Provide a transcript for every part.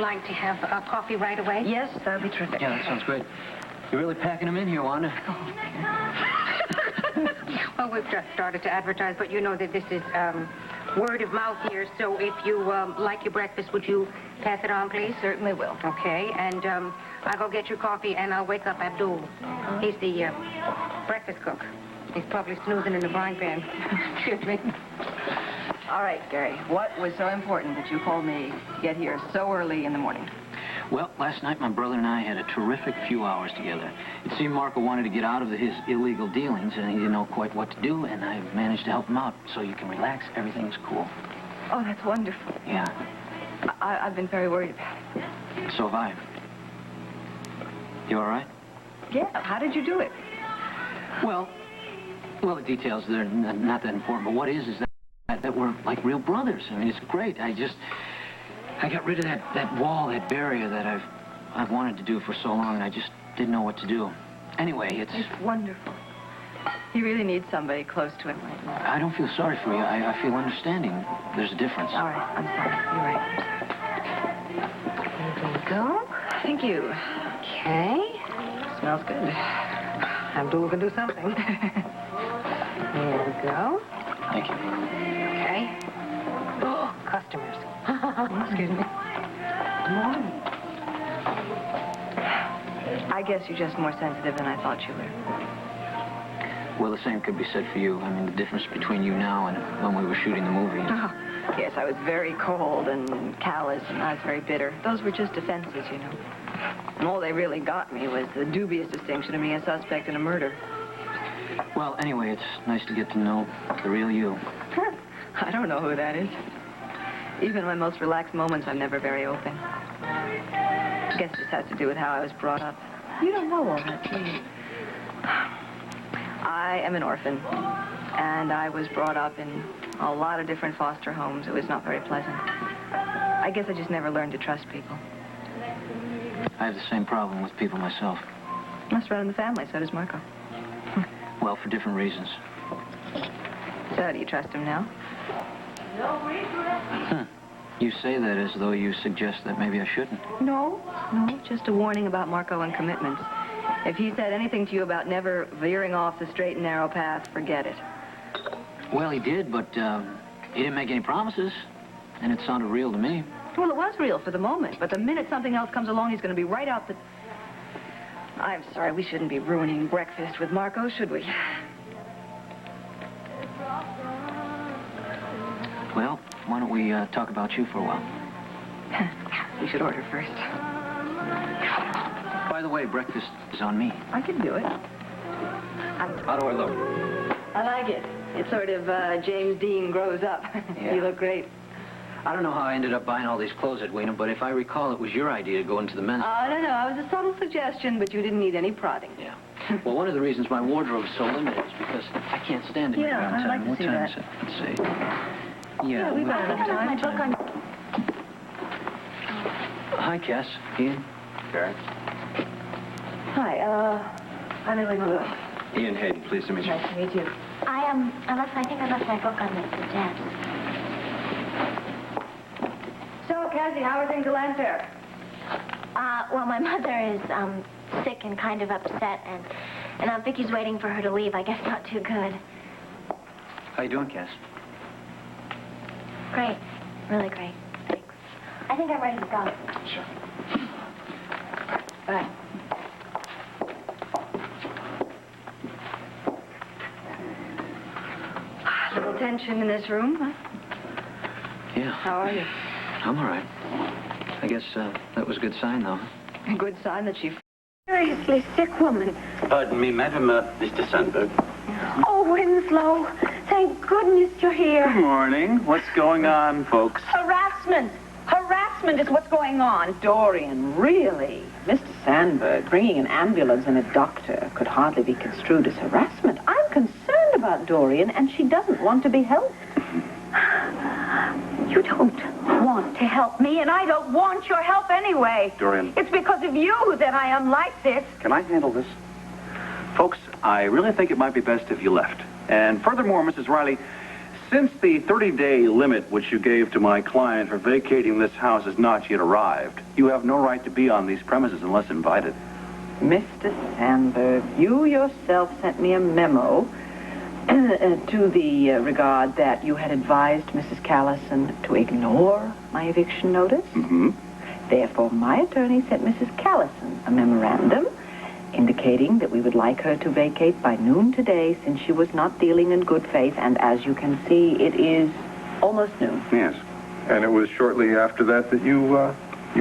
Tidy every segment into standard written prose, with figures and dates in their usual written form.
like to have coffee right away? Yes, that would be terrific. Yeah, that sounds great. You're really packing them in here, Wanda. Well, we've just started to advertise, but you know that this is word of mouth here, so if you like your breakfast, would you pass it on, please? Certainly will. Okay, and I'll go get your coffee, and I'll wake up Abdul. He's the breakfast cook. He's probably snoozing in the frying pan. Excuse me. All right, Gary, what was so important that you called me to get here so early in the morning? Well, last night my brother and I had a terrific few hours together. It seemed Marco wanted to get out of his illegal dealings, and he didn't know quite what to do, and I managed to help him out. So you can relax, everything's cool. Oh, that's wonderful. Yeah. I've been very worried about it. So have I. You all right? Yeah, how did you do it? Well, the details, they're not that important, but what is that we're like real brothers. I mean, it's great. I got rid of that wall, that barrier that I've wanted to do for so long, and I just didn't know what to do. Anyway, it's wonderful. He really needs somebody close to him right now. I don't feel sorry for you. I feel understanding. There's a difference. All right, I'm sorry. You're right. There you go. Thank you. Okay. Smells good. Abdul can do something. There we go. Thank you. Okay. Oh, customers. Excuse me. Good morning. I guess you're just more sensitive than I thought you were. Well, the same could be said for you. I mean, the difference between you now and when we were shooting the movie. Oh, yes, I was very cold and callous, and I was very bitter. Those were just defenses, you know. And all they really got me was the dubious distinction of being a suspect in a murder. Well, anyway, it's nice to get to know the real you. I don't know who that is. Even in my most relaxed moments, I'm never very open. I guess it just has to do with how I was brought up. You don't know all that, do you? I am an orphan, and I was brought up in a lot of different foster homes. It was not very pleasant. I guess I just never learned to trust people. I have the same problem with people myself. Must run in the family, so does Marco. Well, for different reasons. So do you trust him now? You say that as though you suggest that maybe I shouldn't. No, just a warning about Marco and commitments. If he said anything to you about never veering off the straight and narrow path, forget it. Well, he did, but he didn't make any promises, and it sounded real to me. Well, it was real for the moment, but the minute something else comes along, he's going to be right out the... I'm sorry, we shouldn't be ruining breakfast with Marco, should we? Well, why don't we talk about you for a while? We should order first. By the way, breakfast is on me. I can do it. How do I look? I like it. It's sort of James Dean grows up. Yeah. You look great. I don't know how I ended up buying all these clothes, Edwina, but if I recall, it was your idea to go into the men's... I don't know. It was a subtle suggestion, but you didn't need any prodding. Yeah. Well, one of the reasons my wardrobe is so limited is because I can't stand it. Yeah, I'd like to what see time that. is it? Let's see. Yeah, we've got enough time. Hi, Cass. Ian. Karen. Hi, I'm Elaine. Ian Hayden, pleased to meet you. Nice to meet you. I think I left my book on the desk. So, Cassie, how are things at Land Fair? Well, my mother is, sick and kind of upset, and Aunt Vicky's waiting for her to leave. I guess not too good. How you doing, Cass? Great. Really great. Thanks. I think I'm ready to go. Sure. Bye. A little tension in this room, huh? Yeah. How are you? I'm all right. I guess that was a good sign, though. A good sign that she... Seriously sick woman. Pardon me, Madam, Mr. Sandberg. Oh, Winslow, thank goodness you're here. Good morning. What's going on, folks? Harassment. Harassment is what's going on. Dorian, really? Mr. Sandberg, bringing an ambulance and a doctor could hardly be construed as harassment. I'm concerned about Dorian, and she doesn't want to be helped. You don't want to help me, and I don't want your help anyway. Dorian. It's because of you that I am like this. Can I handle this? Folks, I really think it might be best if you left. And furthermore, Mrs. Riley, Since the 30-day limit which you gave to my client for vacating this house has not yet arrived, you have no right to be on these premises unless invited. Mr. Sandberg, you yourself sent me a memo to the regard that you had advised Mrs. Callison to ignore my eviction notice. Mm-hmm. Therefore, my attorney sent Mrs. Callison a memorandum indicating that we would like her to vacate by noon today since she was not dealing in good faith, and as you can see, it is almost noon. Yes. And it was shortly after that that you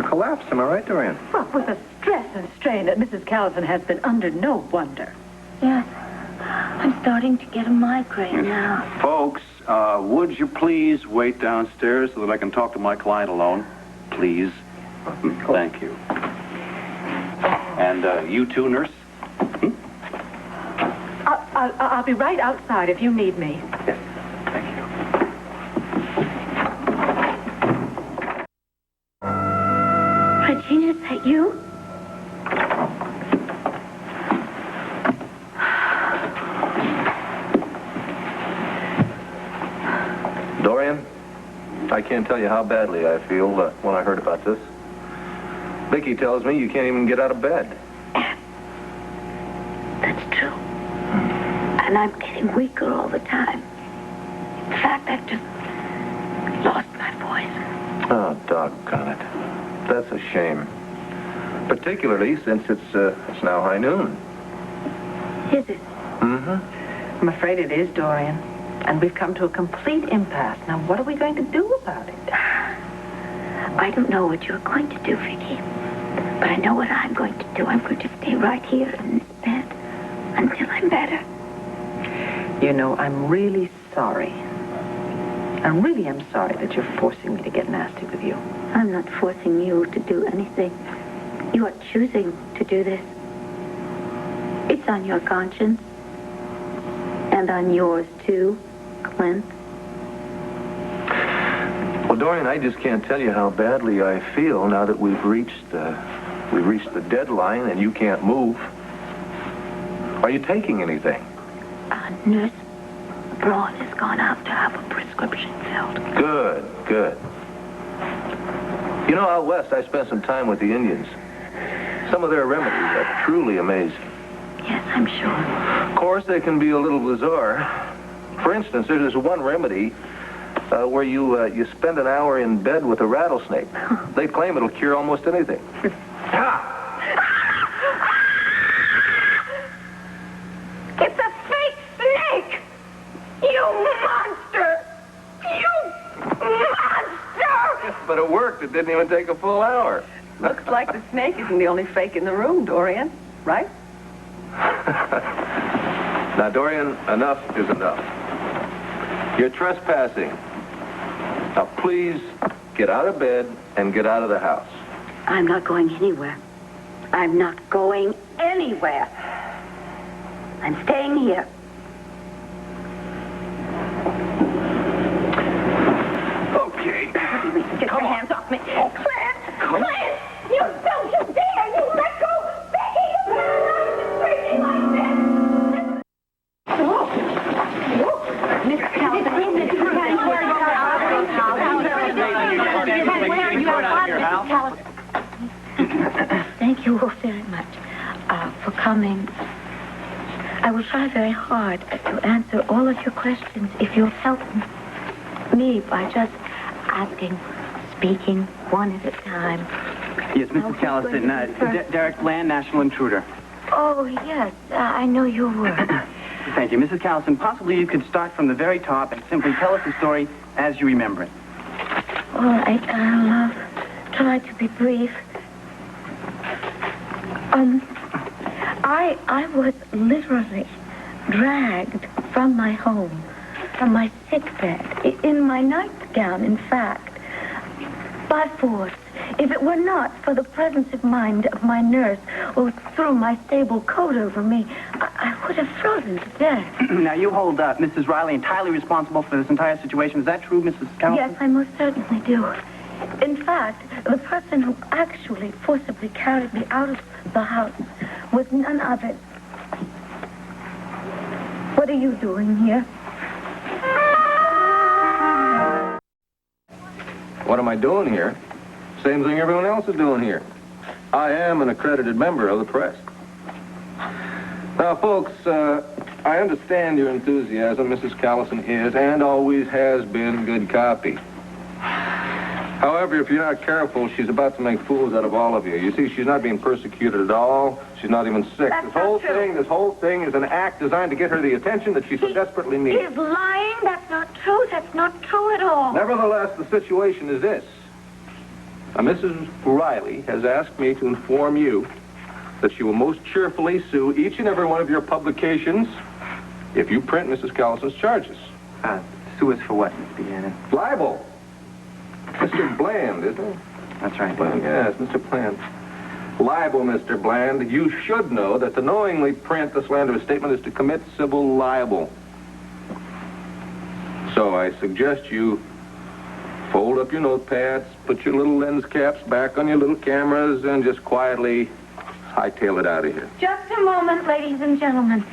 collapsed, am I right, Dorian? Well, with the stress and strain that Mrs. Callison has been under, no wonder. Yes. I'm starting to get a migraine now. Folks, would you please wait downstairs so that I can talk to my client alone? Please. Thank you. And you too, nurse? I'll be right outside if you need me. Yes. Thank you. Regina, is that you? Dorian, I can't tell you how badly I feel when I heard about this. Vicky tells me you can't even get out of bed. That's true. And I'm getting weaker all the time. In fact, I've just lost my voice. Oh, doggone it. That's a shame. Particularly since it's now high noon. Is it? Mm-hmm. I'm afraid it is, Dorian. And we've come to a complete impasse. Now, what are we going to do about it? I don't know what you're going to do, Vicky. But I know what I'm going to do. I'm going to stay right here in this bed until I'm better. You know, I'm really sorry. I really am sorry that you're forcing me to get nasty with you. I'm not forcing you to do anything. You are choosing to do this. It's on your conscience. And on yours, too, Clint. Well, Dorian, I just can't tell you how badly I feel now that we've reached the deadline and you can't move. Are you taking anything? Nurse Braun has gone out to have a prescription filled. Good. You know, out west, I spent some time with the Indians. Some of their remedies are truly amazing. Yes, I'm sure. Of course, they can be a little bizarre. For instance, there's one remedy where you spend an hour in bed with a rattlesnake. They claim it'll cure almost anything. It's a fake snake! You monster! You monster! But it worked. It didn't even take a full hour. Looks like the snake isn't the only fake in the room, Dorian. Right? Now, Dorian, enough is enough. You're trespassing. Now, please get out of bed and get out of the house. I'm not going anywhere. I'm not going anywhere. I'm staying here. Okay. Get your hands off me. Clint! Clint! You don't you dare! You let go! Becky, you better not be screaming like this! Miss Calvin, thank you all very much for coming. I will try very hard to answer all of your questions if you'll help me by just asking, speaking one at a time. Yes, Mrs. Callison, Derek Bland, National Intruder. Oh, yes, I know your word. Thank you. Mrs. Callison, possibly you could start from the very top and simply tell us the story as you remember it. All right, I'll try to be brief. I was literally dragged from my home, from my sick bed, in my nightgown, in fact, by force. If it were not for the presence of mind of my nurse who threw my stable coat over me, I would have frozen to death. Now, you hold Mrs. Riley entirely responsible for this entire situation. Is that true, Mrs. Callison? Yes, I most certainly do. In fact, the person who actually forcibly carried me out of the house was none other. What are you doing here? What am I doing here? Same thing everyone else is doing here. I am an accredited member of the press. Now, folks, I understand your enthusiasm. Mrs. Callison is and always has been good copy. However, if you're not careful, she's about to make fools out of all of you. You see, she's not being persecuted at all. She's not even sick. That's This not whole thing is an act designed to get her the attention that she so desperately needs. He's lying. That's not true. That's not true at all. Nevertheless, the situation is this. Now, Mrs. Riley has asked me to inform you that she will most cheerfully sue each and every one of your publications if you print Mrs. Callison's charges. Sue us for what, Miss Buchanan? Libel. Mr. Bland, isn't it? That's right. Bland, yes, Mr. Bland. Libel, Mr. Bland. You should know that to knowingly print the slanderous statement is to commit civil libel. So I suggest you fold up your notepads, put your little lens caps back on your little cameras, and just quietly hightail it out of here. Just a moment, ladies and gentlemen.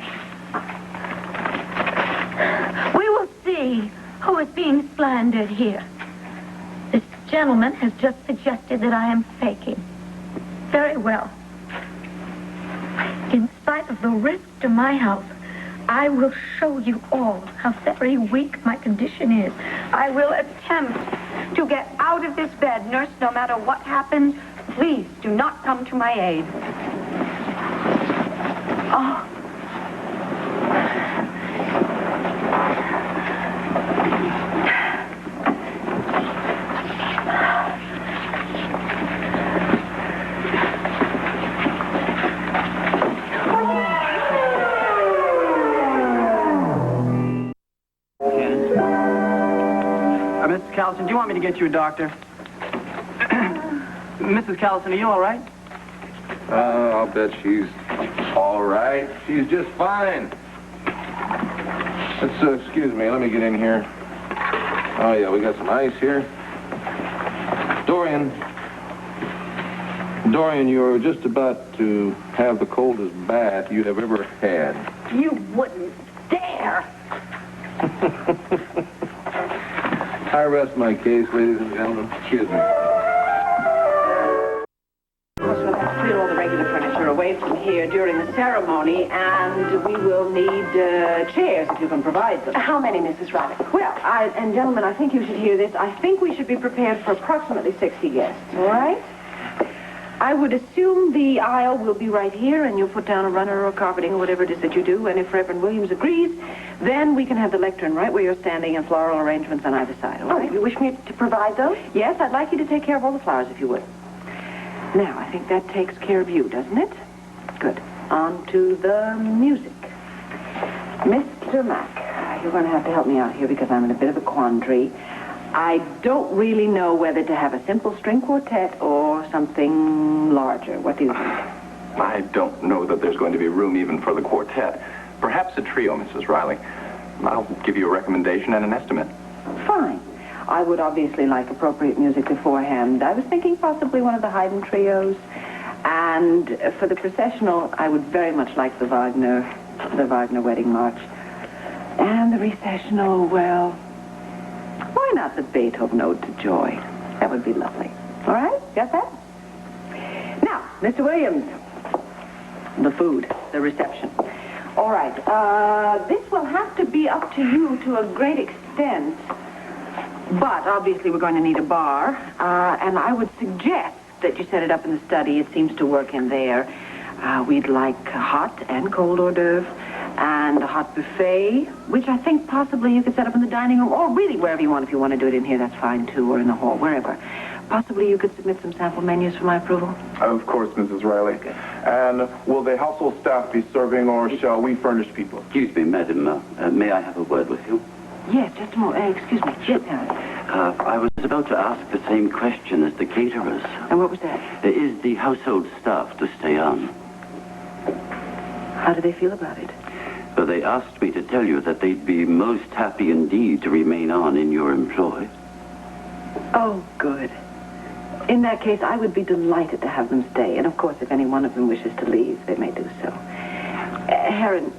We will see who is being slandered here. This gentleman has just suggested that I am faking. Very well. In spite of the risk to my health, I will show you all how very weak my condition is. I will attempt to get out of this bed. Nurse, no matter what happens, please do not come to my aid. Oh. Mrs. Callison, do you want me to get you a doctor? Mrs. Callison, are you all right? I'll bet she's all right. She's just fine. Let's, excuse me, let me get in here. Oh, yeah, we got some ice here. Dorian, you're just about to have the coldest bath you have ever had. You wouldn't dare. I rest my case, ladies and gentlemen. Excuse me. We'll have to clear all the regular furniture away from here during the ceremony, and we will need chairs if you can provide them. How many, Mrs. Riley? Well, and gentlemen, I think you should hear this. I think we should be prepared for approximately 60 guests, all right? I would assume the aisle will be right here, and you'll put down a runner or carpeting or whatever it is that you do, and if Reverend Williams agrees, then we can have the lectern right where you're standing and floral arrangements on either side, all right? You wish me to provide those? Yes, I'd like you to take care of all the flowers, if you would. Now, I think that takes care of you, doesn't it? Good. On to the music. Mr. Mack, you're going to have to help me out here because I'm in a bit of a quandary. I don't really know whether to have a simple string quartet or something larger. What do you think? I don't know that there's going to be room even for the quartet. Perhaps a trio, Mrs. Riley. I'll give you a recommendation and an estimate. Fine. I would obviously like appropriate music beforehand. I was thinking possibly one of the Haydn trios. And for the processional, I would very much like the Wagner Wedding March. And the recessional, well, why not the Beethoven Ode to Joy? That would be lovely. All right? Got that? Now, Mr. Williams, the food, the reception. All right. This will have to be up to you to a great extent. But obviously we're going to need a bar. And I would suggest that you set it up in the study. It seems to work in there. We'd like hot and cold hors d'oeuvre and a hot buffet, which I think possibly you could set up in the dining room or really wherever you want. If you want to do it in here, that's fine too, or in the hall, wherever. Possibly you could submit some sample menus for my approval. Of course, Mrs. Riley. Okay. And will the household staff be serving, or shall we furnish people? Excuse me, madam. May I have a word with you? Yes, just a moment. Excuse me. Yes, Harry. I was about to ask the same question as the caterers. And what was that? Is the household staff to stay on? How do they feel about it? They asked me to tell you that they'd be most happy indeed to remain on in your employ. Oh, good. In that case, I would be delighted to have them stay. And, of course, if any one of them wishes to leave, they may do so. Heron,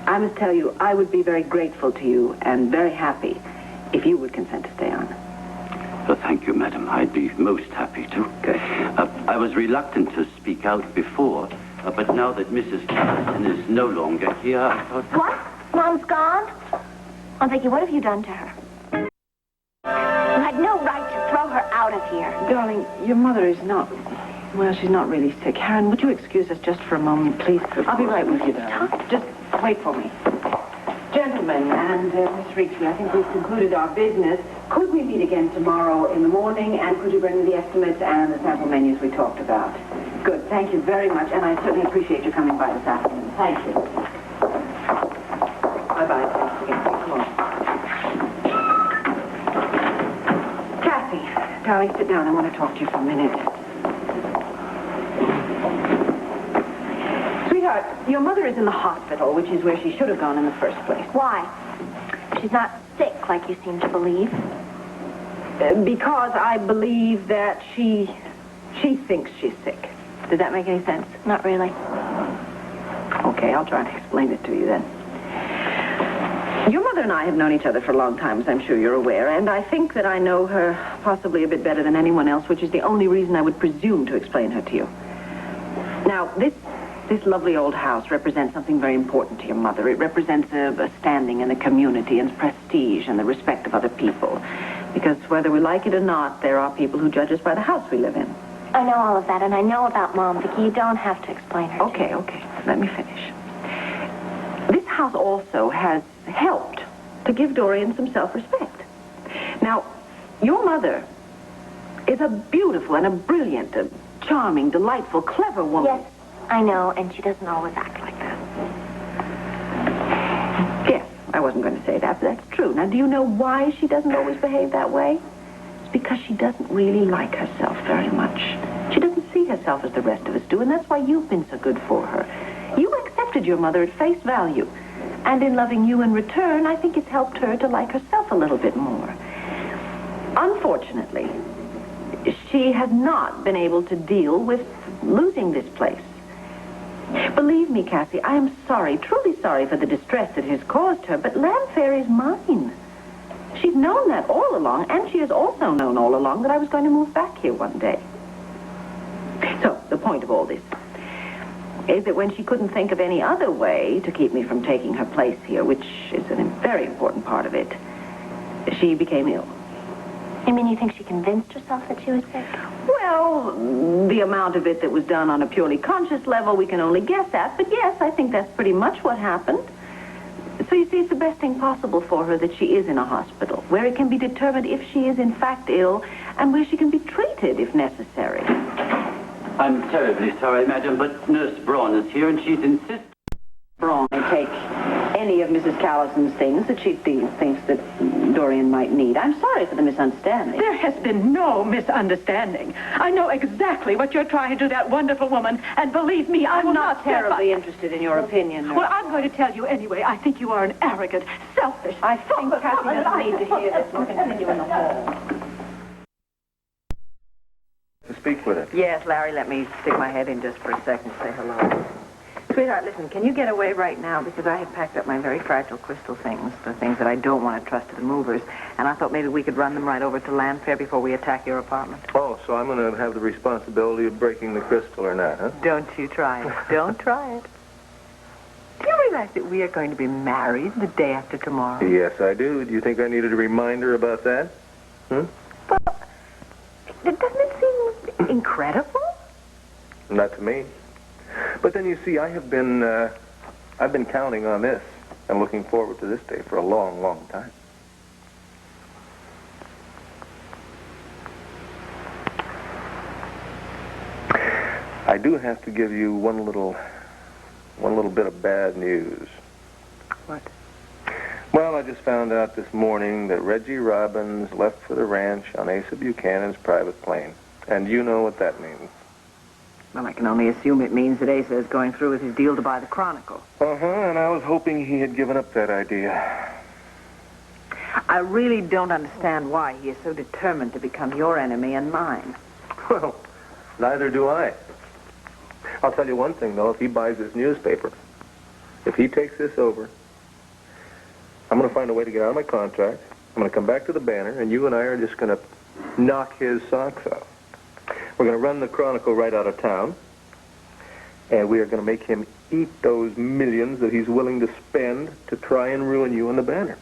I must tell you, I would be very grateful to you and very happy if you would consent to stay on. Thank you, madam. I'd be most happy to. Good. I was reluctant to speak out before, but now that Mrs. Callison is no longer here, I thought... What? Mom's gone? Oh, Vicky, what have you done to her? You had no right to throw her out of here. Darling, your mother is not... Well, she's not really sick. Karen, would you excuse us just for a moment, please? I'll be right with you, darling. Just wait for me. Gentlemen and Miss Rixey, I think we've concluded our business. Could we meet again tomorrow in the morning, and could you bring me the estimates and the sample menus we talked about? Good, thank you very much, and I certainly appreciate you coming by this afternoon. Thank you. Bye-bye. Thanks again. Come on. Kathy, darling, sit down. I want to talk to you for a minute. Sweetheart, your mother is in the hospital, which is where she should have gone in the first place. Why? She's not sick like you seem to believe. Because I believe that she thinks she's sick. Does that make any sense? Not really. Okay, I'll try to explain it to you then. Your mother and I have known each other for a long time, as I'm sure you're aware, and I think that I know her possibly a bit better than anyone else, which is the only reason I would presume to explain her to you. Now, this lovely old house represents something very important to your mother. It represents a standing in the community and prestige and the respect of other people. Because whether we like it or not, there are people who judge us by the house we live in. I know all of that, and I know about Mom, Vicky. You don't have to explain her to me. Okay. Let me finish. This house also has helped to give Dorian some self-respect. Now, your mother is a beautiful and a brilliant, a charming, delightful, clever woman. Yes, I know, and she doesn't always act like that. Yes, I wasn't going to say that, but that's true. Now, do you know why she doesn't always behave that way? It's because she doesn't really like herself very much. She doesn't see herself as the rest of us do, and that's why you've been so good for her. You accepted your mother at face value, and in loving you in return, I think it's helped her to like herself a little bit more. Unfortunately, she has not been able to deal with losing this place. Believe me, Cassie, I am sorry, truly sorry for the distress it has caused her, but Landfair is mine. She's known that all along, and she has also known all along that I was going to move back here one day. So, the point of all this is that when she couldn't think of any other way to keep me from taking her place here, which is a very important part of it, she became ill. You mean you think she convinced herself that she was sick? Well, the amount of it that was done on a purely conscious level we can only guess at, but yes, I think that's pretty much what happened. So you see, it's the best thing possible for her that she is in a hospital, where it can be determined if she is in fact ill, and where she can be treated if necessary. I'm terribly sorry, madam, but Nurse Braun is here, and she's insisting... Braun may take any of Mrs. Callison's things that she thinks that Dorian might need. I'm sorry for the misunderstanding. There has been no misunderstanding. I know exactly what you're trying to do, that wonderful woman, and believe me, I will I'm not not terribly interested in your opinion, Nurse. Well, I'm going to tell you anyway. I think you are an arrogant, selfish... I think Kathy doesn't need to hear this. We'll continue in the hall. To speak with her. Yes, Larry, let me stick my head in just for a second to say hello. Sweetheart, listen, can you get away right now? Because I have packed up my very fragile crystal things, the things that I don't want to trust to the movers, and I thought maybe we could run them right over to Landfair before we attack your apartment. Oh, so I'm going to have the responsibility of breaking the crystal or not, huh? Don't you try it. Don't try it. Do you realize that we are going to be married the day after tomorrow? Yes, I do. Do you think I needed a reminder about that? Well, doesn't it seem incredible? Not to me. But then you see, I've been counting on this and looking forward to this day for a long, long time. I do have to give you one little bit of bad news. What? Well, I just found out this morning that Reggie Robbins left for the ranch on Asa Buchanan's private plane. And you know what that means. Well, I can only assume it means that Asa is going through with his deal to buy the Chronicle. And I was hoping he had given up that idea. I really don't understand why he is so determined to become your enemy and mine. Well, neither do I. I'll tell you one thing, though. If he buys this newspaper, if he takes this over, I'm going to find a way to get out of my contract. I'm going to come back to the Banner, and you and I are just going to knock his socks off. We're going to run the Chronicle right out of town, and we are going to make him eat those millions that he's willing to spend to try and ruin you and the Banner.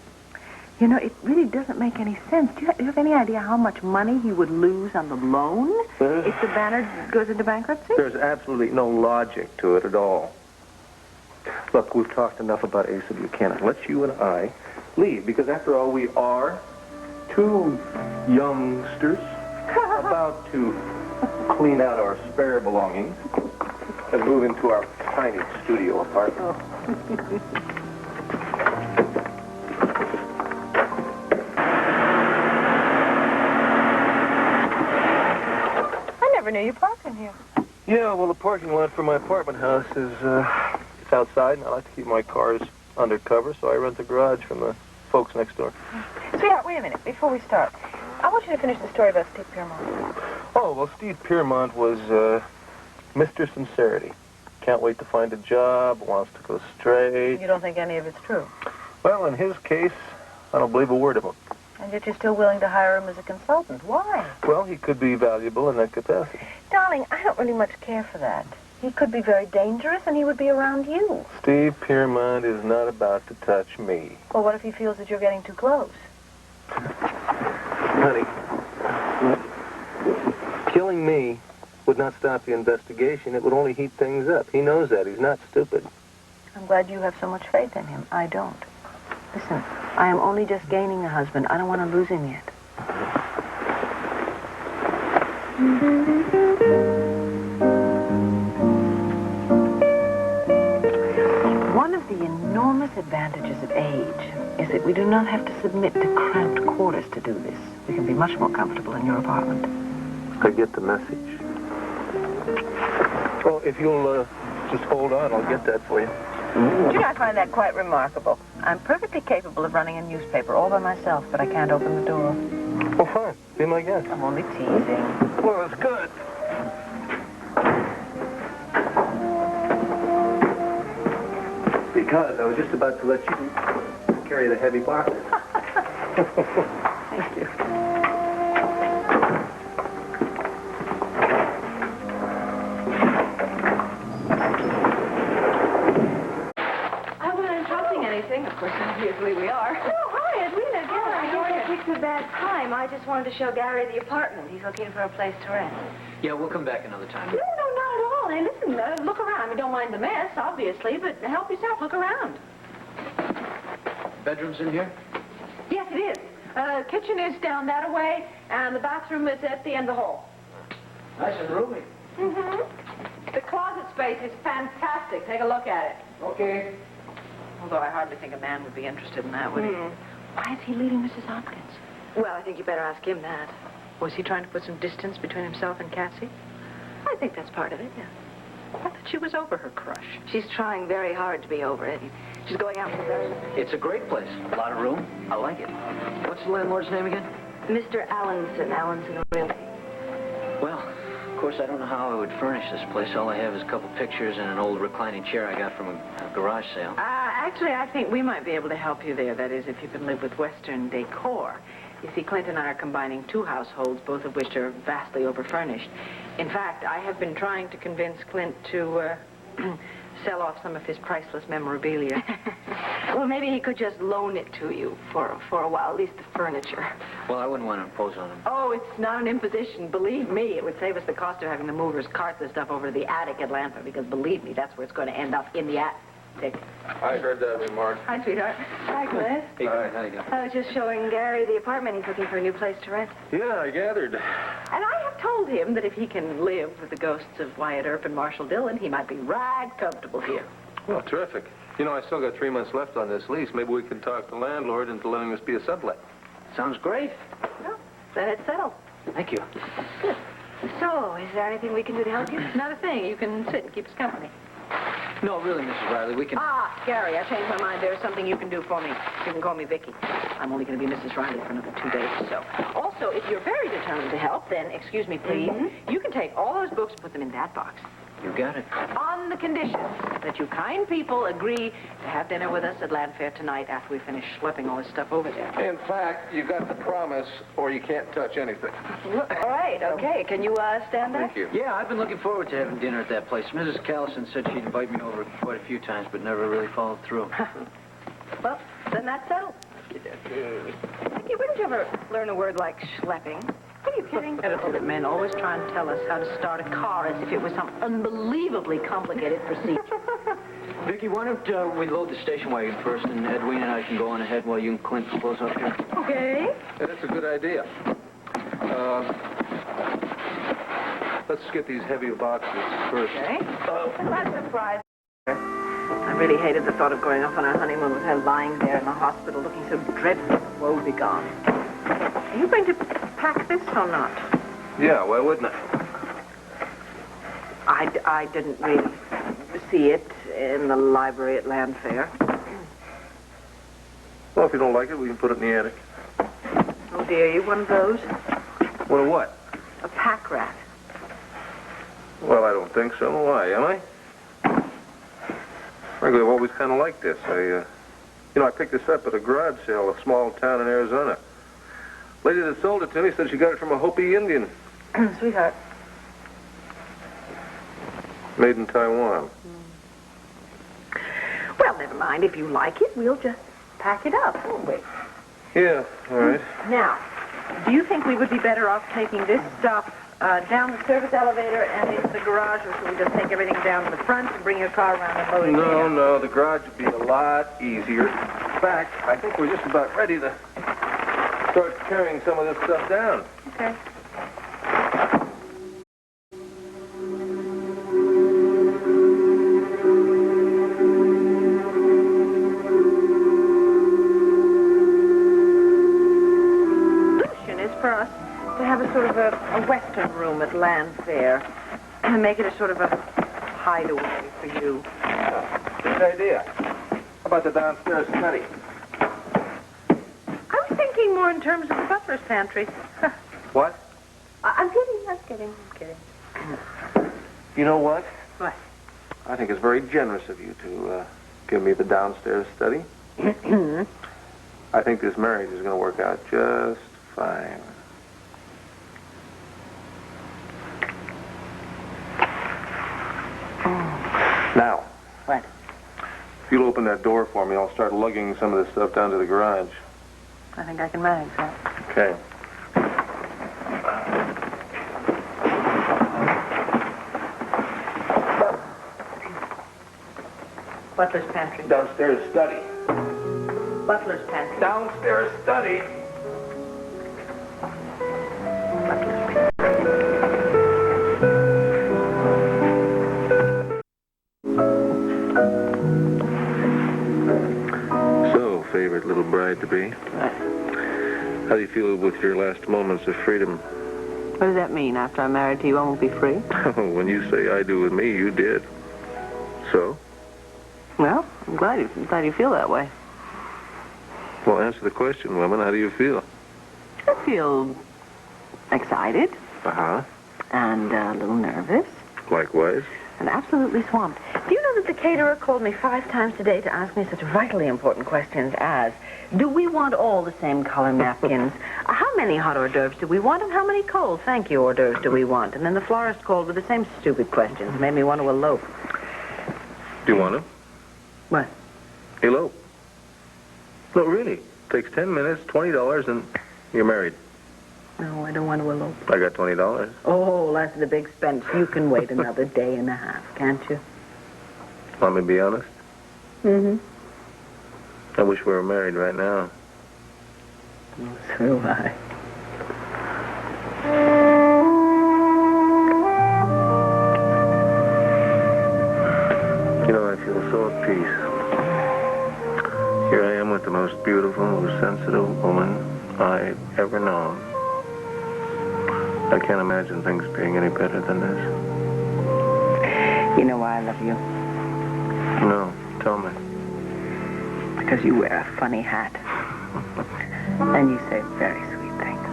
You know, it really doesn't make any sense. Do you have any idea how much money he would lose on the loan if the Banner goes into bankruptcy? There's absolutely no logic to it at all. Look, we've talked enough about Asa Buchanan. Let's you and I leave, because after all, we are two youngsters about to clean out our spare belongings and move into our tiny studio apartment. I never knew you parked in here. Yeah, well, the parking lot for my apartment house is, it's outside, and I like to keep my cars undercover, so I rent the garage from the folks next door. Sweetheart, wait a minute. Before we start, I want you to finish the story about Steve Piermont. Oh, well, Steve Piermont was, Mr. Sincerity. Can't wait to find a job, wants to go straight. You don't think any of it's true? Well, in his case, I don't believe a word of it. And yet you're still willing to hire him as a consultant. Why? Well, he could be valuable in that capacity. Darling, I don't really much care for that. He could be very dangerous, and he would be around you. Steve Piermont is not about to touch me. Well, what if he feels that you're getting too close? Honey, killing me would not stop the investigation. It would only heat things up. He knows that. He's not stupid. I'm glad you have so much faith in him. I don't. Listen, I am only just gaining a husband. I don't want to lose him yet. One of the enormous advantages of age is that we do not have to submit to cramped quarters to do this. We can be much more comfortable in your apartment. I get the message. Well, if you'll just hold on, I'll get that for you. Do I find that quite remarkable? I'm perfectly capable of running a newspaper all by myself, but I can't open the door. Well, fine. Be my guest. I'm only teasing. Well, it's good. Because I was just about to let you carry the heavy box. Thank you. Of course, obviously we are. Oh, hi, Edwina. I picked a bad time. I just wanted to show Gary the apartment. He's looking for a place to rent. Yeah, we'll come back another time. No, not at all. Hey, listen, look around. I mean, don't mind the mess, obviously, but help yourself. Look around. Bedrooms in here? Yes, it is. Kitchen is down that way, and the bathroom is at the end of the hall. Nice and roomy. Mm-hmm. The closet space is fantastic. Take a look at it. Okay. Although I hardly think a man would be interested in that, would he? Why is he leaving Mrs. Hopkins? Well, I think you better ask him that. Was he trying to put some distance between himself and Cassie? I think that's part of it, yeah. I thought she was over her crush. She's trying very hard to be over it. She's going out for very... It's a great place. A lot of room. I like it. What's the landlord's name again? Mr. Allenson Realty. Well, of course, I don't know how I would furnish this place. All I have is a couple pictures and an old reclining chair I got from a garage sale. Actually, I think we might be able to help you there. That is, if you can live with Western decor. You see, Clint and I are combining two households, both of which are vastly overfurnished. In fact, I have been trying to convince Clint to sell off some of his priceless memorabilia. Well, maybe he could just loan it to you for a while, at least the furniture. Well, I wouldn't want to impose on him. Oh, it's not an imposition. Believe me, it would save us the cost of having the movers cart the stuff over to the attic at Lampa, because believe me, that's where it's going to end up, in the attic. I heard that remark. Hi, sweetheart. Hi, Clint. Hey, how you doing? I was just showing Gary the apartment. He's looking for a new place to rent. Yeah, I gathered. And I have told him that if he can live with the ghosts of Wyatt Earp and Marshall Dillon, he might be right comfortable here. Well, terrific. You know, I still got 3 months left on this lease. Maybe we can talk the landlord into letting this be a sublet. Sounds great. Well, then it's settled. Thank you. Good. So, is there anything we can do to help you? Not a thing. You can sit and keep us company. No, really, Mrs. Riley, we can... Gary, I changed my mind. There's something you can do for me. You can call me Vicky. I'm only going to be Mrs. Riley for another 2 days or so. Also, if you're very determined to help, then, excuse me, please, you can take all those books and put them in that box. You got it. On the condition that you kind people agree to have dinner with us at Landfair tonight after we finish schlepping all this stuff over there. In fact, you got the promise, or you can't touch anything. All right, okay. Can you stand there? Thank you. Yeah, I've been looking forward to having dinner at that place. Mrs. Callison said she'd invite me over quite a few times, but never really followed through. Well, then that's settled. Vicky, wouldn't you ever learn a word like schlepping? Are you kidding? That men always try and tell us how to start a car as if it was some unbelievably complicated procedure. Vicky, why don't we load the station wagon first, and Edwina and I can go on ahead while you and Clint close up here. Okay. Yeah, that's a good idea. Let's get these heavy boxes first. Okay. Well, I'm surprised. I really hated the thought of going off on our honeymoon with her lying there in the hospital looking so dreadful, woe-begone. Are you going to pack this or not? Yeah, why wouldn't I? I didn't really see it in the library at Landfair. Well, if you don't like it, we can put it in the attic. Oh, dear, you one of those? Well, what? A pack rat. Well, I don't think so. Why, am I? Frankly, I've always kind of liked this. I picked this up at a garage sale, a small town in Arizona. Lady that sold it to me said she got it from a Hopi Indian. Sweetheart. Made in Taiwan. Well, never mind. If you like it, we'll just pack it up, won't we? Yeah, all right. Now, do you think we would be better off taking this stuff down the service elevator and into the garage, or should we just take everything down to the front and bring your car around and load it there? No, the garage would be a lot easier. In fact, I think we're just about ready to start carrying some of this stuff down. Okay. For us to have a sort of a Western room at Landfair and make it a sort of a hideaway for you. Good idea. How about the downstairs study? I was thinking more in terms of the butler's pantry. What? I'm kidding. You know what? What? I think it's very generous of you to give me the downstairs study. I think this marriage is going to work out just fine. Now. What? If you'll open that door for me, I'll start lugging some of this stuff down to the garage. I think I can manage that. Okay. Butler's pantry. Downstairs study. Butler's pantry. Downstairs study. So, favorite little bride-to-be. How do you feel with your last moments of freedom? What does that mean? After I'm married to you, I won't be free? When you say I do with me, you did. So? Well, I'm glad you feel that way. Well, answer the question, woman. How do you feel? I feel excited. Uh-huh. And a little nervous. Likewise. And absolutely swamped. Do you know that the caterer called me 5 times today to ask me such vitally important questions as, do we want all the same color napkins? How many hot hors d'oeuvres do we want? And how many cold thank you hors d'oeuvres do we want? And then the florist called with the same stupid questions. Made me want to elope. Do you want to? What? Elope. No, really. Takes 10 minutes, $20, and you're married. No, I don't want to elope. I got $20. Oh, that's the big expense. You can wait another day and a half, can't you? Want me to be honest? Mm-hmm. I wish we were married right now. Oh, so do I. You know, I feel so at peace. Here I am with the most beautiful, most sensitive woman I've ever known. I can't imagine things being any better than this. You know why I love you? No, tell me. Because you wear a funny hat. And you say very sweet things.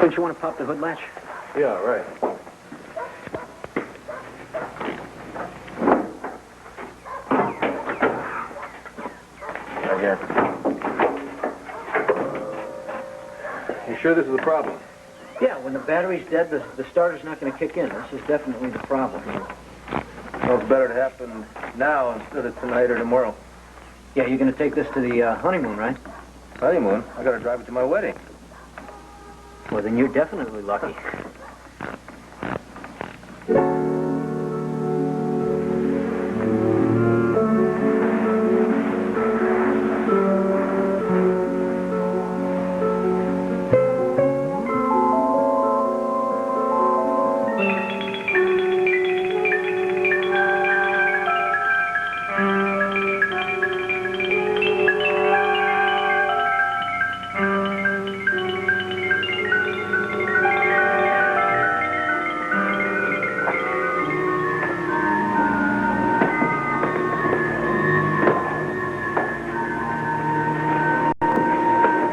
Don't you want to pop the hood latch? Yeah, right. I guess. You sure this is a problem? Yeah, when the battery's dead, the starter's not going to kick in. This is definitely the problem. Well, it's better to happen now instead of tonight or tomorrow. Yeah, you're going to take this to the honeymoon, right? Honeymoon? I gotta drive it to my wedding. Well, then you're definitely lucky.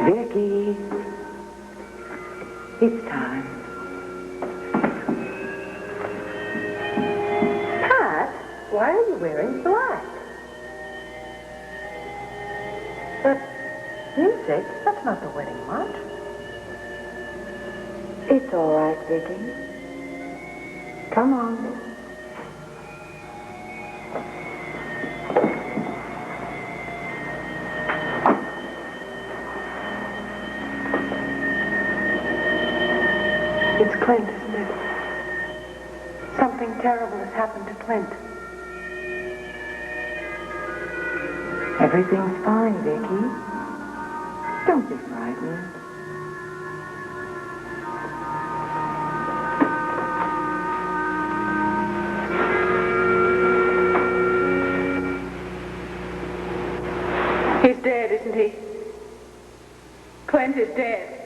Vicky, it's time. Pat, why are you wearing black? But music, that's not the wedding march. It's all right, Vicky. Come on. It's Clint, isn't it? Something terrible has happened to Clint. Everything's fine, Vicky. Don't be frightened. He's dead, isn't he? Clint is dead.